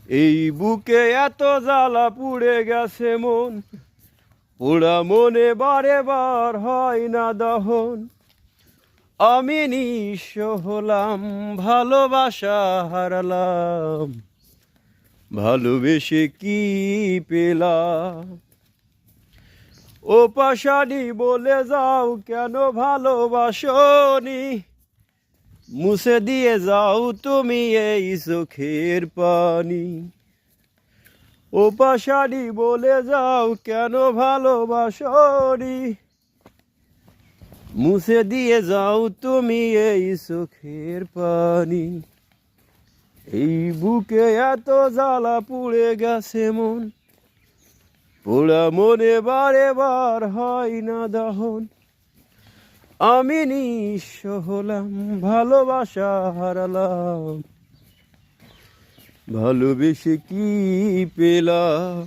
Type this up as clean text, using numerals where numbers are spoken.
এই বুকে এত জ্বালা পুড়ে গেছে মন, পোড়া মনে বারে বার হয় না দহন। আমি নিঃস্ব হলাম, ভালোবাসা হারালাম, ভালোবেসে কি পেলাম? ও পাশানি বলে যাও কেন ভালোবাসনি, মুছে দিয়ে যাও তুমি এই চোখের পানি। ও পাশানি বলে যাও কেন ভালোবাসনি, মুছে দিয়ে যাও তুমি এই চোখের পানি। এই বুকে এত জ্বালা পুড়ে গেছে মন, পোড়া মনে বারে বার হয় না দহন। আমি নিঃস্ব হলাম, ভালোবাসা হারালাম, ভালোবেসে কি পেলাম?